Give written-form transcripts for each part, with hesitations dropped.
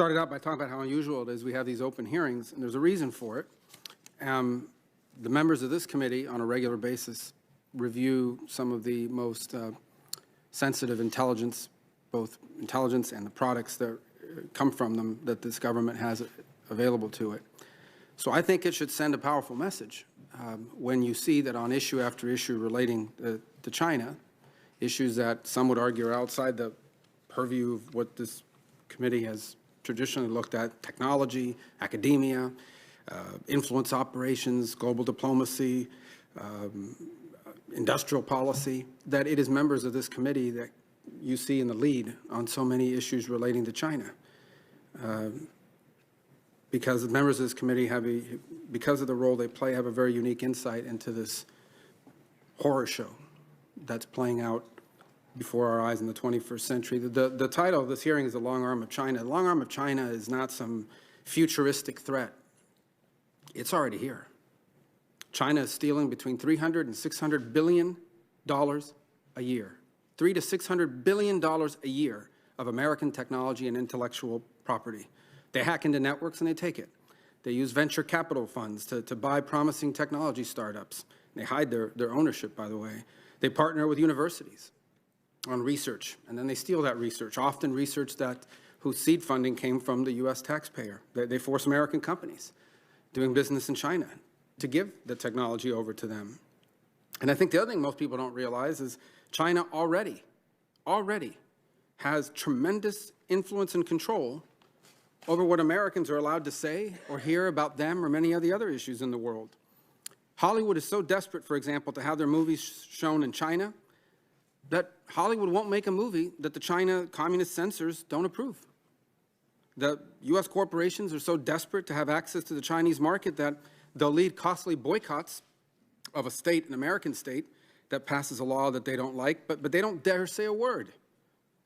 started out by talking about how unusual it is we have these open hearings, and there's a reason for it. The members of this committee on a regular basis review some of the most sensitive intelligence, both intelligence and the products that come from them that this government has available to it. So I think it should send a powerful message when you see that on issue after issue relating to China, issues that some would argue are outside the purview of what this committee has traditionally looked at, technology, academia, influence operations, global diplomacy, industrial policy, that it is members of this committee that you see in the lead on so many issues relating to China. Because the members of this committee have, because of the role they play, have a very unique insight into this horror show that's playing out before our eyes in the 21st century. The title of this hearing is The Long Arm of China. The long arm of China is not some futuristic threat. It's already here. China is stealing between $300 and $600 billion a year. $300 to $600 billion a year of American technology and intellectual property. They hack into networks and they take it. They use venture capital funds to buy promising technology startups. They hide their ownership, by the way. They partner with universities on research, and then they steal that research, often research whose seed funding came from the U.S. taxpayer. They force American companies doing business in China to give the technology over to them. And I think the other thing most people don't realize is China already has tremendous influence and control over what Americans are allowed to say or hear about them or many of the other issues in the world. Hollywood is so desperate, for example, to have their movies shown in China that Hollywood won't make a movie that the China communist censors don't approve. The U.S. corporations are so desperate to have access to the Chinese market that they'll lead costly boycotts of a state, an American state, that passes a law that they don't like, but they don't dare say a word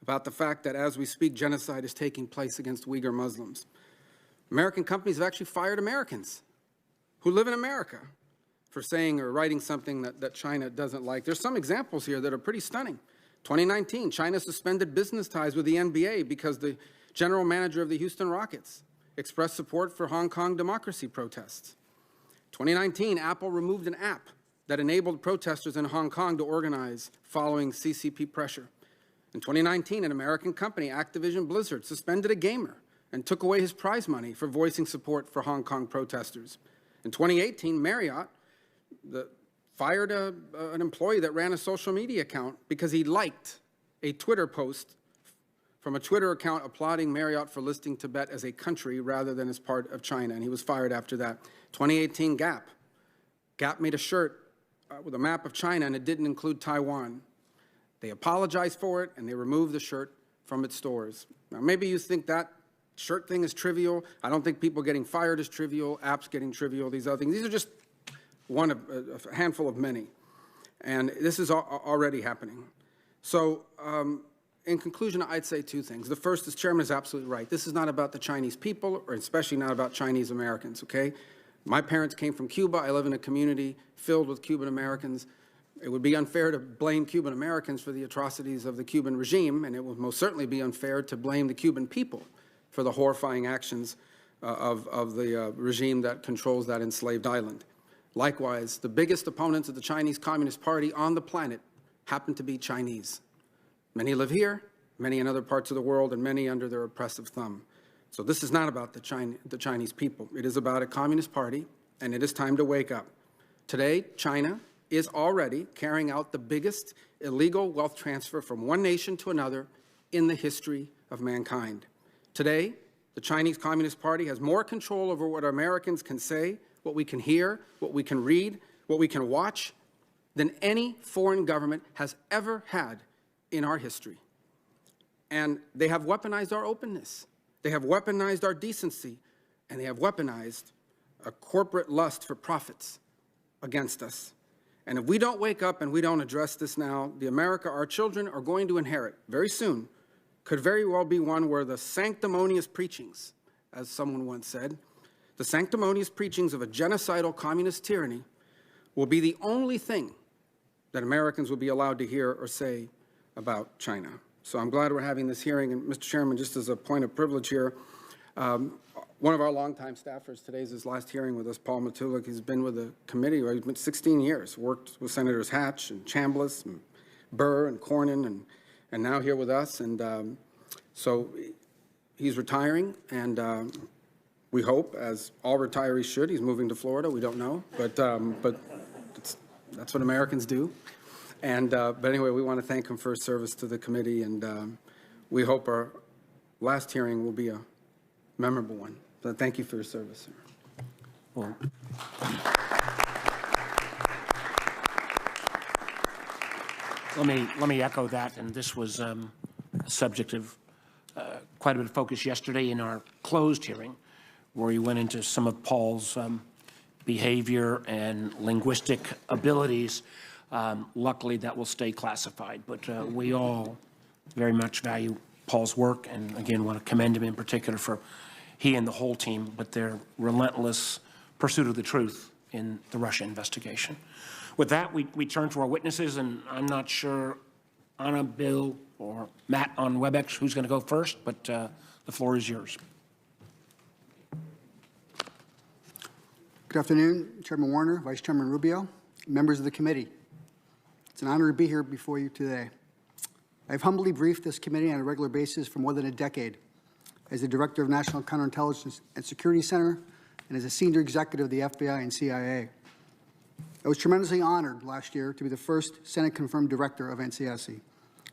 about the fact that as we speak, genocide is taking place against Uyghur Muslims. American companies have actually fired Americans who live in America for saying or writing something that China doesn't like. There's some examples here that are pretty stunning. 2019, China suspended business ties with the NBA because the general manager of the Houston Rockets expressed support for Hong Kong democracy protests. 2019, Apple removed an app that enabled protesters in Hong Kong to organize following CCP pressure. In 2019, an American company, Activision Blizzard, suspended a gamer and took away his prize money for voicing support for Hong Kong protesters. In 2018, Marriott fired an employee that ran a social media account because he liked a Twitter post from a Twitter account applauding Marriott for listing Tibet as a country rather than as part of China, and he was fired after that. 2018, Gap made a shirt with a map of China, and it didn't include Taiwan. They apologized for it, and they removed the shirt from its stores. Now, maybe you think that shirt thing is trivial. I don't think people getting fired is trivial, apps getting trivial, these other things. These are just one of a handful of many, and this is already happening. So in conclusion, I'd say two things. The first is Chairman is absolutely right. This is not about the Chinese people, or especially not about Chinese Americans, okay? My parents came from Cuba. I live in a community filled with Cuban Americans. It would be unfair to blame Cuban Americans for the atrocities of the Cuban regime, and it would most certainly be unfair to blame the Cuban people for the horrifying actions of the regime that controls that enslaved island. Likewise, the biggest opponents of the Chinese Communist Party on the planet happen to be Chinese. Many live here, many in other parts of the world, and many under their oppressive thumb. So this is not about the Chinese people. It is about a Communist Party, and it is time to wake up. Today, China is already carrying out the biggest illegal wealth transfer from one nation to another in the history of mankind. Today, the Chinese Communist Party has more control over what Americans can say, what we can hear, what we can read, what we can watch, than any foreign government has ever had in our history. And they have weaponized our openness. They have weaponized our decency, and they have weaponized a corporate lust for profits against us. And if we don't wake up and we don't address this now, the America our children are going to inherit very soon could very well be one where the sanctimonious preachings, as someone once said, the sanctimonious preachings of a genocidal communist tyranny will be the only thing that Americans will be allowed to hear or say about China. So I'm glad we're having this hearing. And Mr. Chairman, just as a point of privilege here, One of our longtime staffers, today's his last hearing with us, Paul Matulik. He's been with the committee, he's been 16 years, worked with Senators Hatch and Chambliss and Burr and Cornyn, and now here with us. And so he's retiring, and we hope, as all retirees should, he's moving to Florida. We don't know, but that's what Americans do. And but anyway, we want to thank him for his service to the committee, and we hope our last hearing will be a memorable one. So thank you for your service, sir. Well, let me echo that, and this was a subject of quite a bit of focus yesterday in our closed hearing, where he went into some of Paul's behavior and linguistic abilities. Luckily, that will stay classified, but we all very much value Paul's work, and again, want to commend him in particular for he and the whole team, but their relentless pursuit of the truth in the Russia investigation. With that, we turn to our witnesses, and I'm not sure, Anna, Bill, or Matt on WebEx who's going to go first, but the floor is yours. Good afternoon, Chairman Warner, Vice Chairman Rubio, members of the committee. It's an honor to be here before you today. I've humbly briefed this committee on a regular basis for more than a decade as the Director of National Counterintelligence and Security Center and as a senior executive of the FBI and CIA. I was tremendously honored last year to be the first Senate-confirmed director of NCSC,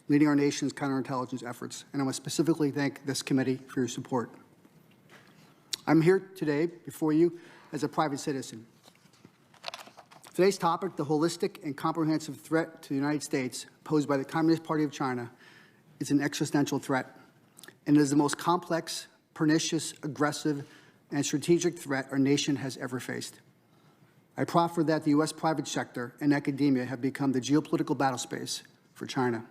leading our nation's counterintelligence efforts, and I want to specifically thank this committee for your support. I'm here today before you as a private citizen. Today's topic, the holistic and comprehensive threat to the United States posed by the Communist Party of China, is an existential threat, and it is the most complex, pernicious, aggressive, and strategic threat our nation has ever faced. I proffer that the U.S. private sector and academia have become the geopolitical battle space for China.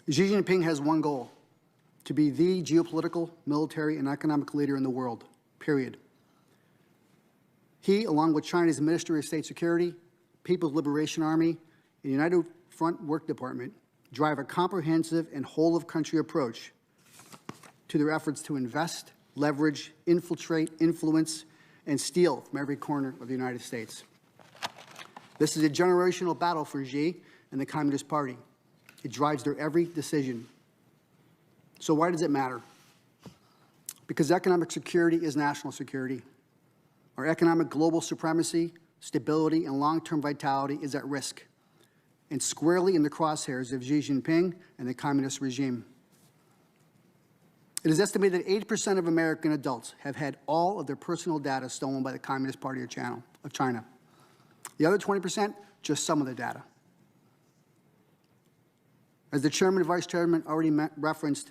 Xi Jinping has one goal: to be the geopolitical, military, and economic leader in the world, period. He, along with China's Ministry of State Security, People's Liberation Army, and United Front Work Department, drive a comprehensive and whole-of-country approach to their efforts to invest, leverage, infiltrate, influence, and steal from every corner of the United States. This is a generational battle for Xi and the Communist Party. It drives their every decision. So why does it matter? Because economic security is national security. Our economic global supremacy, stability, and long-term vitality is at risk, and squarely in the crosshairs of Xi Jinping and the communist regime. It is estimated that 80% of American adults have had all of their personal data stolen by the Communist Party of China. The other 20%, just some of the data. As the Chairman and Vice Chairman already referenced,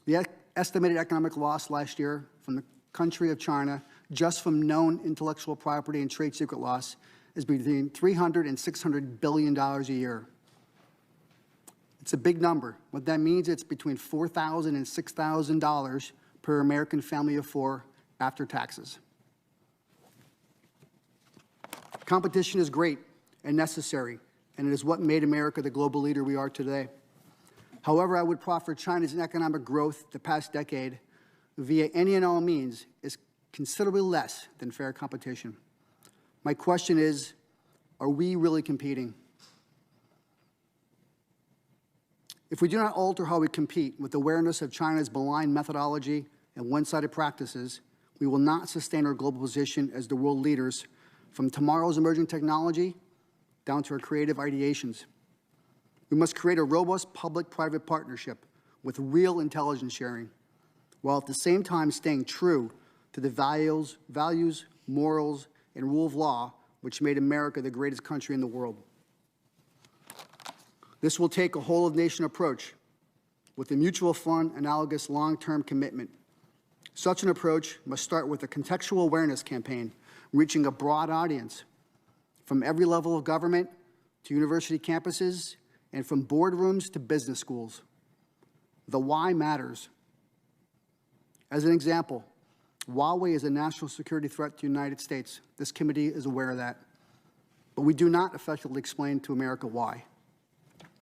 the estimated economic loss last year from the country of China, just from known intellectual property and trade secret loss, is between $300 and $600 billion a year. It's a big number. What that means, it's between $4,000 and $6,000 per American family of four after taxes. Competition is great and necessary, and it is what made America the global leader we are today. However, I would proffer China's economic growth the past decade via any and all means is considerably less than fair competition. My question is, are we really competing? If we do not alter how we compete with awareness of China's malign methodology and one-sided practices, we will not sustain our global position as the world leaders from tomorrow's emerging technology down to our creative ideations. We must create a robust public-private partnership with real intelligence sharing, while at the same time staying true to the values, morals, and rule of law which made America the greatest country in the world. This will take a whole-of-nation approach with a mutual fund, analogous long-term commitment. Such an approach must start with a contextual awareness campaign, reaching a broad audience, from every level of government to university campuses and from boardrooms to business schools. The why matters. As an example, Huawei is a national security threat to the United States. This committee is aware of that. But we do not effectively explain to America why.